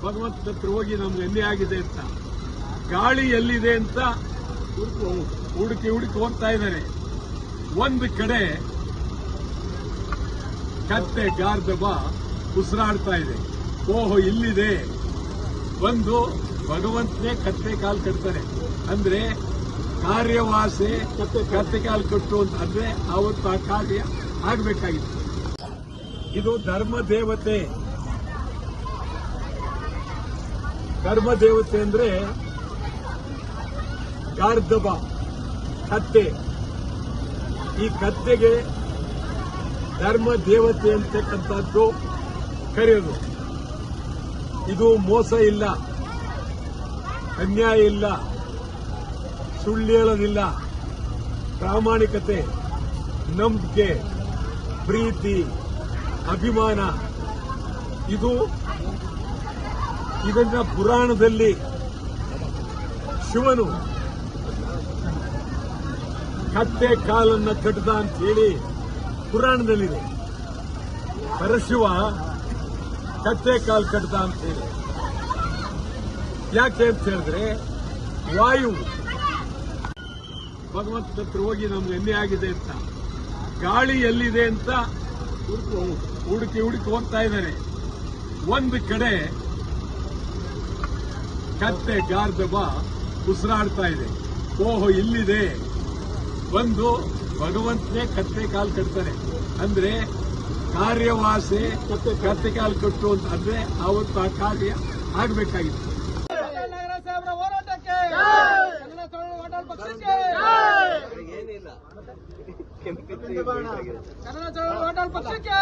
ಭಗವಂತನ ಹತ್ರ ಹೋಗಿ ನಮ್ಗೆ ಅನ್ಯಾಯ ಆಗಿದೆ ಅಂತ, ಗಾಳಿ ಎಲ್ಲಿದೆ ಅಂತ ಹುಡುಕಿ ಹೋಗ್ತಾ ಇದ್ದಾರೆ. ಒಂದು ಕಡೆ ಕತ್ತೆ ಗಾರ್ಧಬ ಉಸಿರಾಡ್ತಾ ಇದೆ. ಓಹೋ, ಇಲ್ಲಿದೆ. ಬಂದು ಭಗವಂತನೇ ಕತ್ತೆ ಕಾಲು ಕಟ್ತಾರೆ. ಅಂದ್ರೆ ಕಾರ್ಯವಾಸೆ ಕತ್ತೆ ಕಾಲು ಕಟ್ಟು ಅಂತ ಅಂದ್ರೆ ಅವತ್ತು ಆ ಕಾರ್ಯ ಆಗಬೇಕಾಗಿತ್ತು. ಇದು ಧರ್ಮ ದೇವತೆ ಅಂದ್ರೆ ಗಾರ್ಧಬ ಕತ್ತೆ. ಈ ಕತ್ತೆಗೆ ಧರ್ಮ ದೇವತೆ ಅಂತಕ್ಕಂಥದ್ದು ಕರೆಯೋದು. ಇದು ಮೋಸ ಇಲ್ಲ, ಅನ್ಯಾಯ ಇಲ್ಲ, ಸುಳ್ಳು ಹೇಳೋದಿಲ್ಲ, ಪ್ರಾಮಾಣಿಕತೆ, ನಂಬಿಕೆ, ಪ್ರೀತಿ, ಅಭಿಮಾನ. ಇದನ್ನ ಪುರಾಣದಲ್ಲಿ ಶಿವನು ಕತ್ತೆ ಕಾಲನ್ನ ಕಟ್ಟದ ಅಂತ ಹೇಳಿ ಪುರಾಣದಲ್ಲಿದೆ. ಪರಶಿವ ಕತ್ತೆ ಕಾಲು ಕಟ್ಟದ ಅಂತ ಹೇಳಿ. ಯಾಕೆ ಅಂತ ಹೇಳಿದ್ರೆ ವಾಯು ಭಗವಂತನ ಹತ್ರ ಹೋಗಿ ನಮ್ಗೆ ಅನ್ಯಾಯ ಆಗಿದೆ ಅಂತ, ಗಾಳಿ ಎಲ್ಲಿದೆ ಅಂತ ಹುಡುಕಿ ಹೋಗ್ತಾ ಇದ್ದಾರೆ. ಒಂದು ಕಡೆ ಕತ್ತೆ ಗಾರ್ಧಬ ಉಸಿರಾಡ್ತಾ ಇದೆ. ಓಹೋ, ಇಲ್ಲಿದೆ. ಬಂದು ಭಗವಂತನೇ ಕತ್ತೆ ಕಾಲು ಕಟ್ತಾರೆ. ಅಂದ್ರೆ ಕಾರ್ಯವಾಸೆ ಕತ್ತೆ ಕಾಲು ಕಟ್ಟು ಅಂತ ಅಂದ್ರೆ ಅವತ್ತು ಆ ಕಾರ್ಯ ಆಗಬೇಕಾಗಿತ್ತು. ಕನ್ನಡ ಚಳವಳಿ ಹೋರಾಟ ಪಕ್ಷಕ್ಕೆ